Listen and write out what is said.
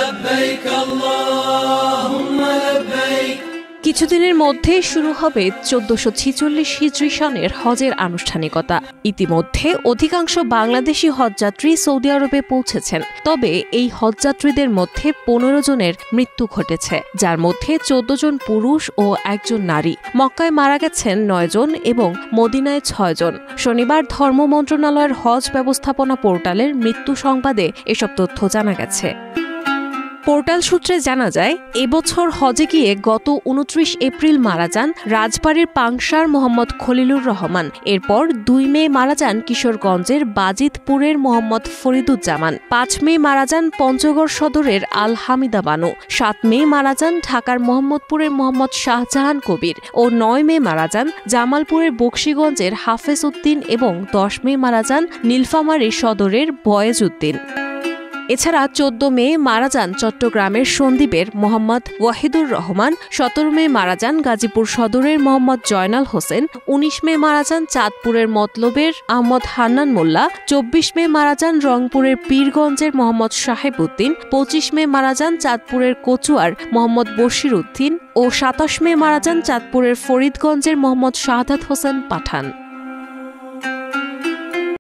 لبيك اللهم لبيك। কিছুদিনের মধ্যে শুরু হবে 1446 হিজরি সনের হজের আনুষ্ঠানিকতা। ইতিমধ্যে অধিকাংশ বাংলাদেশি হজযাত্রী সৌদি আরবে পৌঁছেছেন। তবে এই হজযাত্রীদের মধ্যে 15 জনের মৃত্যু ঘটেছে, যার মধ্যে 14 জন পুরুষ ও 1 জন নারী। মক্কায় মারা গেছেন 9 জন এবং মদিনায় 6 জন। শনিবার ধর্ম মন্ত্রণালয়ের হজ ব্যবস্থাপনা পোর্টালের মৃত্যু সংবাদে এসব তথ্য জানা গেছে। পোর্টাল সূত্রে জানা যায়, এবছর হজে গিয়ে গত 29 এপ্রিল মারা যান রাজবাড়ীর পাংশার মোহাম্মদ খলিলুর রহমান। এরপর 2 মে মারা যান কিশোরগঞ্জের বাজিতপুরের মোহাম্মদ ফরিদুজ্জামান। 5 মে মারা যান পঞ্চগড় সদরের আল হামিদা বানু। 7 মে মারা যান ঢাকার মোহাম্মদপুরের মোহাম্মদ শাহজাহান কবির ও 9 মে মারা যান জামালপুরের বকশীগঞ্জের হাফেজ উদ্দিন এবং 10 মে মারা যান নীলফামারী সদরের বয়েজ উদ্দিন। এছাড়া 14 মে মারা যান চট্টগ্রামের সন্দ্বীপের মোহাম্মদ ওয়াহিদুর রহমান। 17 মে মারা যান গাজীপুর সদরের মোহাম্মদ জয়নাল হোসেন। 19 মে মারা যান চাঁদপুরের মতলবের আহমদ হান্নান মোল্লা। 24 মে মারা যান রংপুরের পীরগঞ্জের মোহাম্মদ সাহেব উদ্দিন। 25 মে মারা যান চাঁদপুরের কচুয়ার মোহাম্মদ বশির উদ্দিন ও 27 মে মারা যান চাঁদপুরের ফরিদগঞ্জের মোহাম্মদ শাহাদাত হোসেন পাঠান।